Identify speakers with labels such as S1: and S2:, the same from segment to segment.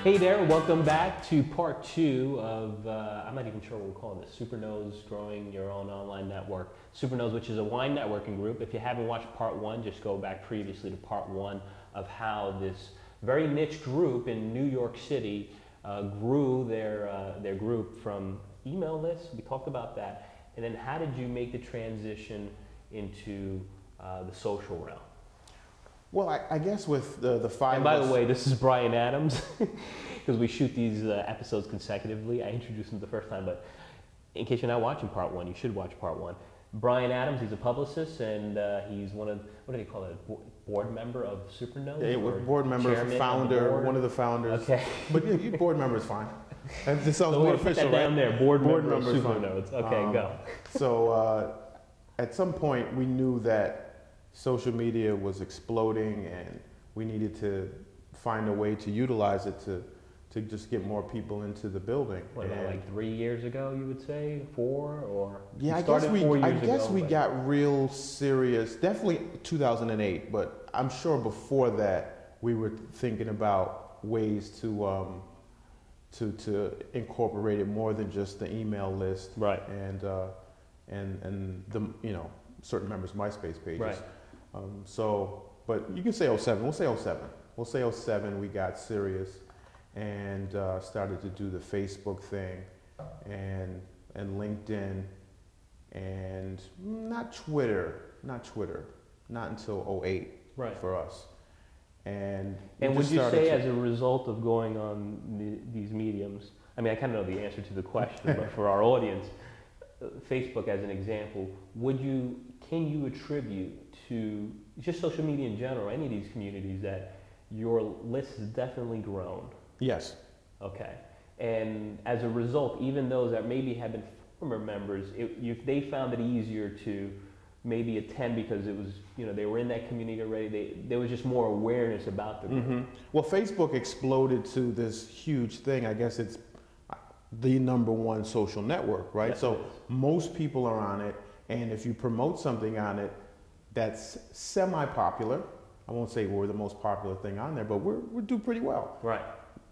S1: Hey there, welcome back to part two of, I'm not even sure what we're calling this, Supernodes, Growing Your Own Online Network. Supernodes, which is a wine networking group. If you haven't watched part one, just go back previously to part one of how this very niche group in New York City grew their group from email lists. We talked about that. And then how did you make the transition into the social realm?
S2: Well, I guess with the five.
S1: And by the way, this is Brian Adams, because we shoot these episodes consecutively. I introduced him the first time, but in case you're not watching part one, you should watch part one. Brian Adams, he's a publicist, and he's one of, what do they call it, board member of Supernodes?
S2: Yeah, board member, founder, one of the founders.
S1: Okay.
S2: But yeah, board member is fine. This sounds
S1: so
S2: more
S1: we're gonna
S2: official,
S1: put that down there, board member of
S2: is fine.
S1: Supernodes. Okay, go.
S2: So at some point, we knew that social media was exploding, and we needed to find a way to utilize it to just get more people into the building.
S1: What, like 3 years ago, you would say? 4? Or
S2: yeah, I guess we got real serious, definitely 2008, but I'm sure before that we were thinking about ways to incorporate it more than just the email list,
S1: right?
S2: And the certain members' MySpace pages.
S1: Right.
S2: But you can say 07. We'll say 07. We'll say 07. We got serious and started to do the Facebook thing and LinkedIn and not Twitter, not until 08
S1: right.
S2: for us. And
S1: would you say as a result of going on these mediums, I mean, I kind of know the answer to the question, but for our audience, Facebook as an example, can you attribute to just social media in general, any of these communities, that your list has definitely grown?
S2: Yes. Okay.
S1: And as a result, even those that maybe have been former members, they found it easier to maybe attend because it was, they were in that community already. There was just more awareness about the group.
S2: Mm-hmm. Well, Facebook exploded to this huge thing. I guess it's the #1 social network, right?
S1: Yes,
S2: so most people are on it, and if you promote something on it that's semi-popular, I won't say we're the most popular thing on there, but we do pretty well.
S1: Right.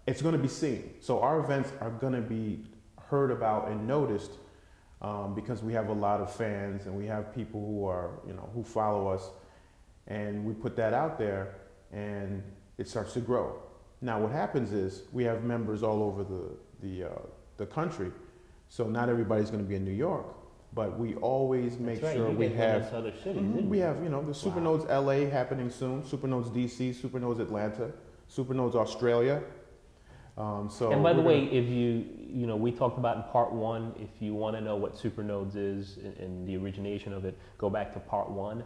S2: It's going to be seen. So our events are going to be heard about and noticed because we have a lot of fans and we have people who are, who follow us, and we put that out there and it starts to grow. Now what happens is we have members all over the country, so not everybody's going to be in New York, but we always make sure we have
S1: other cities.
S2: We have the Supernodes LA happening soon, Supernodes DC, Supernodes Atlanta, Supernodes Australia.
S1: And by the way, if we talked about in part one, if you want to know what Supernodes is and the origination of it, go back to part one.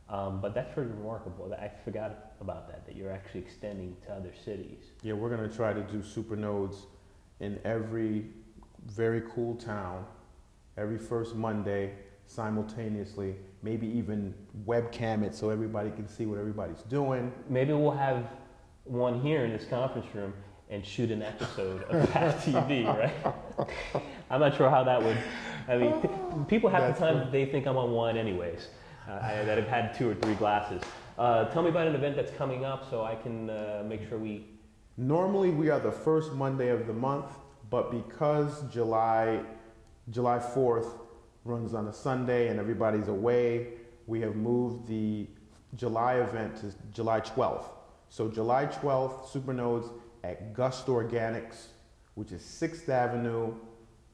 S1: But that's pretty remarkable. I forgot about that you're actually extending to other cities.
S2: Yeah, we're going to try to do Supernodes in every very cool town, every first Monday, simultaneously, maybe even webcam it so everybody can see what everybody's doing.
S1: Maybe we'll have one here in this conference room and shoot an episode of Path TV, right? I'm not sure how that would, people half the time they think I'm on wine anyways, that have had 2 or 3 glasses. Tell me about an event that's coming up so I can make sure we...
S2: Normally we are the first Monday of the month, but because July 4th runs on a Sunday and everybody's away, we have moved the July event to July 12th. So July 12th, Supernodes at Gust Organics, which is 6th Avenue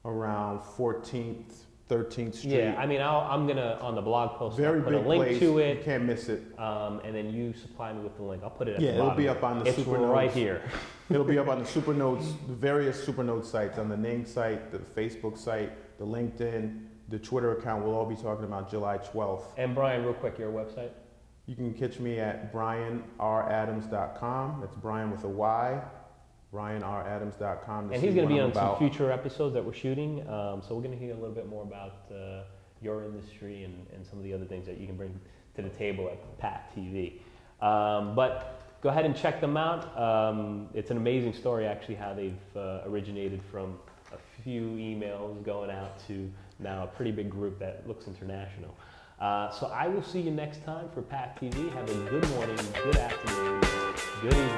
S2: around 14th, 13th Street.
S1: Yeah, I'm going to, on the blog post,
S2: Very
S1: put
S2: big
S1: a link
S2: place.
S1: to it.
S2: You can't miss it.
S1: And then you supply me with the link. I'll put it at the bottom.
S2: Yeah, it'll be up on the
S1: It's
S2: Supernodes.
S1: right here.
S2: It'll be up on the Supernodes, the various Supernodes sites, on the name site, the Facebook site, the LinkedIn, the Twitter account. We'll all be talking about July 12th.
S1: And Brian, real quick, your website?
S2: You can catch me at brianradams.com. That's Brian with a Y. brianradams.com.
S1: And he's going to be on some future episodes that we're shooting. So we're going to hear a little bit more about your industry and some of the other things that you can bring to the table at Path TV. But go ahead and check them out. It's an amazing story, actually, how they've originated from a few emails going out to now a pretty big group that looks international. So I will see you next time for Path TV. Have a good morning, good afternoon, good evening.